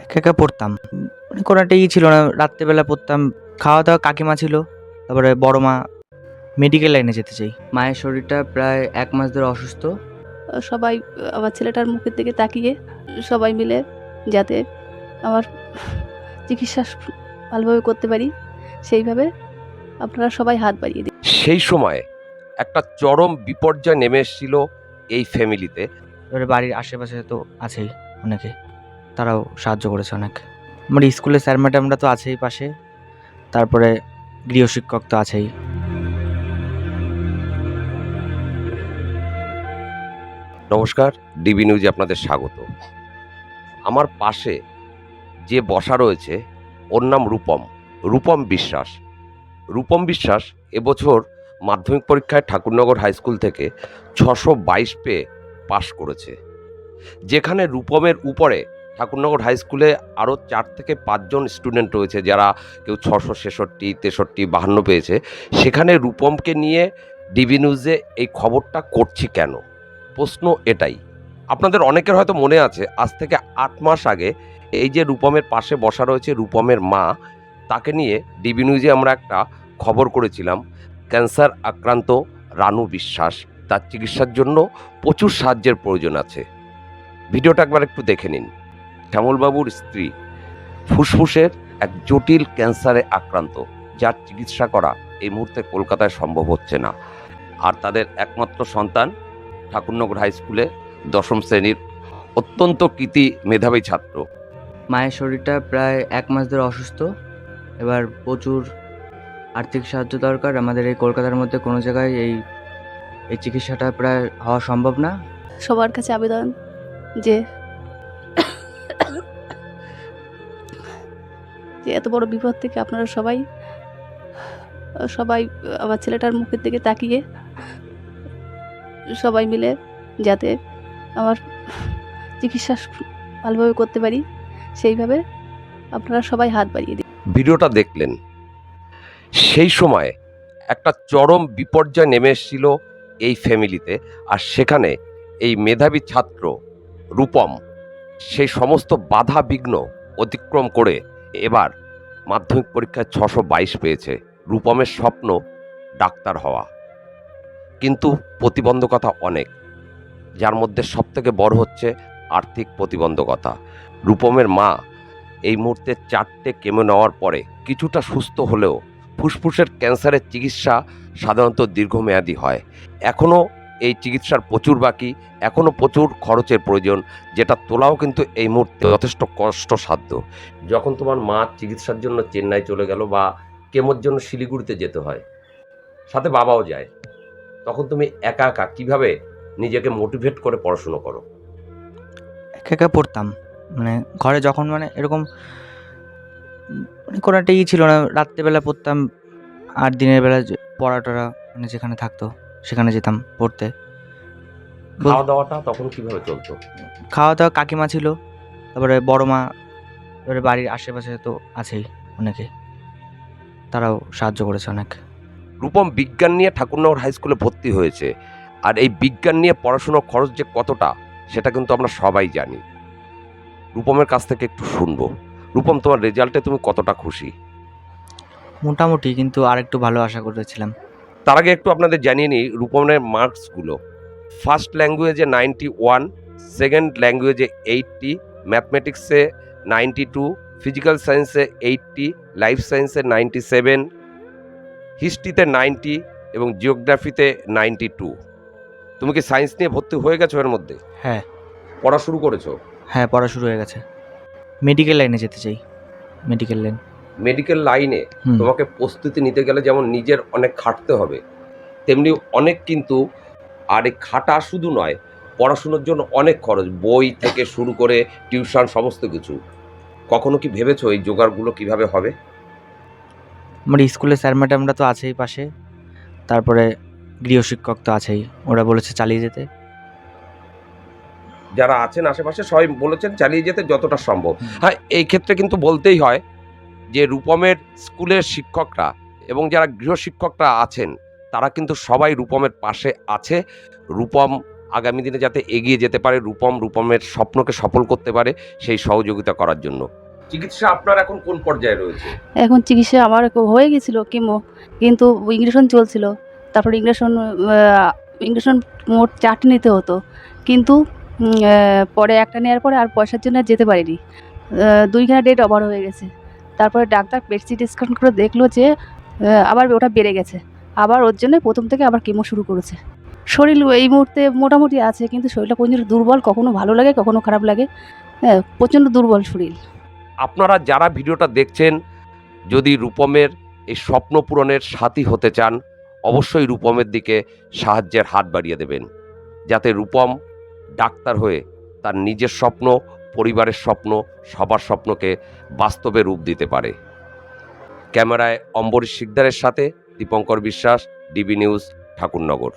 একা, একা পড়তাম। মানে কোনো একটা ছিল না। রাত্রেবেলা পড়তাম। খাওয়া-দাওয়া কাকিমা ছিল। তারপরে বড় মা মেডিকেল লাইনে যেতে চাই। মায়ের শরীরটা প্রায় ১ মাস ধরে অসুস্থ। সবাই আমার ছেলেটার মুখের দিকে তাকিয়ে সবাই মিলে যাতে আমার চিকিৎসা ভালোভাবে করতে পারি সেইভাবে আপনারা সবাই হাত বাড়িয়ে দিন। সেই সময় একটা চরম বিপর্যয় নেমে এসেছিল এই ফ্যামিলিতে। এবারে বাড়ির আশেপাশে তো আছেই অনেকে। তারাও সাহায্য করেছে অনেক। আমার স্কুলের স্যার ম্যাডামরা তো আছেই পাশে। তারপরে গৃহশিক্ষক তো আছেই। নমস্কার, ডিবি নিউজে আপনাদের স্বাগত। আমার পাশে যে বসা রয়েছে ওর নাম রূপম বিশ্বাস। রূপম বিশ্বাস এবছর মাধ্যমিক পরীক্ষায় ঠাকুরনগর হাই স্কুল থেকে ৬২২ পেয়ে পাশ করেছে। যেখানে রূপমের উপরে ঠাকুরনগর হাই স্কুলে আরও ৪ থেকে ৫ জন স্টুডেন্ট রয়েছে যারা কেউ ৬৬৬, ৬৩, ৫২ পেয়েছে। সেখানে রূপমকে নিয়ে ডিবি নিউজে এই খবরটা করছি কেন? প্রশ্ন এটাই। আপনাদের অনেকের হয়তো মনে আছে আজ থেকে ৮ মাস আগে এই যে রূপমের পাশে বসা রয়েছে রূপমের মা, তাকে নিয়ে ডিবি নিউজে আমরা একটা খবর করেছিলাম। ক্যান্সার আক্রান্ত রানু বিশ্বাস, তার চিকিৎসার জন্য প্রচুর সাহায্যের প্রয়োজন আছে। ভিডিওটা একবার একটু দেখে নিন। শ্যামলবাবুর স্ত্রী ফুসফুসের এক জটিল ক্যান্সারে আক্রান্ত, যার চিকিৎসা করা এই মুহূর্তে কলকাতায় সম্ভব হচ্ছে না। আর তাদের একমাত্র সন্তান ঠাকুরনগর হাই স্কুলে ১০ম শ্রেণীর অত্যন্ত কৃতি মেধাবী ছাত্র। মায়ের শরীরটা প্রায় ১ মাস ধরে অসুস্থ। এবার প্রচুর আর্থিক সাহায্য দরকার। আমাদের এই কলকাতার মধ্যে কোনো জায়গায় এই চিকিৎসাটা প্রায় হওয়া সম্ভব না। সবার কাছে আবেদন যে এত বড় বিপদ থেকে আপনারা সবাই আমার ছেলেটার মুখের দিকে তাকিয়ে সবাই মিলে যাতে আমার চিকিৎসা ভালোভাবে করতে পারি সেইভাবে আপনারা সবাই হাত বাড়িয়ে দিন। ভিডিওটা দেখলেন। সেই সময় একটা চরম বিপর্যয় নেমে এসেছিল এই ফ্যামিলিতে। আর সেখানে এই মেধাবী ছাত্র রূপম সেই সমস্ত বাধা বিঘ্ন অতিক্রম করে এবার মাধ্যমিক পরীক্ষায় ৬২২ পেয়েছে। রূপমের স্বপ্ন ডাক্তার হওয়া, কিন্তু প্রতিবন্ধকতা অনেক, যার মধ্যে সবথেকে বড় হচ্ছে আর্থিক প্রতিবন্ধকতা। রূপমের মা এই মুহূর্তে ৪টে কেমো নেওয়ার পরে কিছুটা সুস্থ হলেও ফুসফুসের ক্যান্সারের চিকিৎসা সাধারণত দীর্ঘমেয়াদী হয়। এখনও এই চিকিৎসার প্রচুর বাকি, এখনও প্রচুর খরচের প্রয়োজন, যেটা তোলাও কিন্তু এই মুহূর্তে যথেষ্ট কষ্টসাধ্য। যখন তোমার মা চিকিৎসার জন্য চেন্নাই চলে গেল বা কেমোর জন্য শিলিগুড়িতে যেতে হয়, সাথে বাবাও যায়, তখন তুমি একা একা কিভাবে নিজেকে মোটিভেট করে পড়াশুনো করো? একা, একা পড়তাম। মানে ঘরে যখন এরকম কোনো একটা ছিল না। রাত্রেবেলা পড়তাম। আর দিনের বেলা পড়া-টরা যেখানে থাকতো সেখানে যেতাম পড়তে। খাওয়া দাওয়াটা তখন কিভাবে চলতো? খাওয়া-দাওয়া কাকিমা ছিল। তারপরে বড় মা। এবারে বাড়ির আশেপাশে তো আছেই অনেকে। তারাও সাহায্য করেছে অনেক। রূপম বিজ্ঞান নিয়ে ঠাকুরনগর হাই স্কুলে ভর্তি হয়েছে। আর এই বিজ্ঞান নিয়ে পড়াশোনার খরচ যে কতটা সেটা কিন্তু আমরা সবাই জানি। রূপমের কাছ থেকে একটু শুনবো। রূপম, তোমার রেজাল্টে তুমি কতটা খুশি? মোটামুটি, কিন্তু আরেকটু ভালো আশা করেছিলাম। তার আগে একটু আপনাদের জানিয়ে নিই রূপমের মার্কসগুলো। ফার্স্ট ল্যাঙ্গুয়েজে 91, সেকেন্ড ল্যাঙ্গুয়েজে 80, ম্যাথমেটিক্সে 92, ফিজিক্যাল সায়েন্সে 80, লাইফ সায়েন্সে 97, হিস্ট্রিতে 90 এবং জিওগ্রাফিতে 92। তুমি কি সায়েন্স নিয়ে ভর্তি হয়ে গেছো এর মধ্যে? হ্যাঁ, পড়া শুরু করেছো? হ্যাঁ, পড়া শুরু হয়ে গেছে। মেডিকেল লাইনে যেতে চাই। Medical line. মেডিকেল লাইনে হুম। তোমাকে প্রস্তুতি নিতে গেলে যেমন নিজের অনেক খাটতে হবে, তেমনি অনেক কিন্তু, আর এই খাটা শুধু নয়, পড়াশুনোর জন্য অনেক খরচ, বই থেকে শুরু করে টিউশন সমস্ত কিছু। কখনো কি ভেবেছো এই জোগাড়গুলো কিভাবে হবে? আমার স্কুলের স্যার ম্যাডামরা তো আছেই পাশে। তারপরে গৃহশিক্ষক তো আছেই। ওরা বলেছে চালিয়ে যেতে। যারা আছেন আশেপাশে সবাই বলেছেন চালিয়ে যেতে যতটা সম্ভব। হ্যাঁ, এই ক্ষেত্রে কিন্তু বলতেই হয় যে রূপমের স্কুলের শিক্ষকরা এবং যারা গৃহশিক্ষকরা আছেন তারা কিন্তু সবাই রূপমের পাশে আছে। রূপম আগামী দিনে যাতে এগিয়ে যেতে পারে, রূপমের স্বপ্নকে সফল করতে পারে, সেই সহযোগিতা করার জন্য। চিকিৎসা আপনার এখন কোন পর্যায়ে রয়েছে? এখন চিকিৎসা আমার হয়ে গেছিলো কিমো, কিন্তু ইঞ্জেকশন চলছিল। তারপর ইঞ্জেকশন মোট 4টে নিতে হতো, কিন্তু পরে একটা নেওয়ার পরে আর পয়সার জন্য আর যেতে পারিনি। 2খানা ডেট ওভার হয়ে গেছে। তারপরে ডাক্তার পেট সিটি স্ক্যান করে দেখলো যে আবার ওটা বেড়ে গেছে। আবার ওর জন্য প্রথম থেকে আবার কেমো শুরু করেছে। শরীর এই মুহূর্তে মোটামুটি আছে, কিন্তু শরীরটা প্রচণ্ড দুর্বল, কখনো ভালো লাগে কখনো খারাপ লাগে। হ্যাঁ, প্রচণ্ড দুর্বল শরীর। আপনারা যারা ভিডিওটা দেখছেন, যদি রূপমের এই স্বপ্ন পূরণের সাথী হতে চান, অবশ্যই রূপমের দিকে সাহায্যের হাত বাড়িয়ে দেবেন, যাতে রূপম ডাক্তার হয়ে তার নিজের স্বপ্ন, পরিবারের স্বপ্ন, সবার স্বপ্নকে বাস্তবে রূপ দিতে পারে। ক্যামেরায় অম্বরীশ শিকদারের সাথে দীপঙ্কর বিশ্বাস, ডিবি নিউজ, ঠাকুরনগর।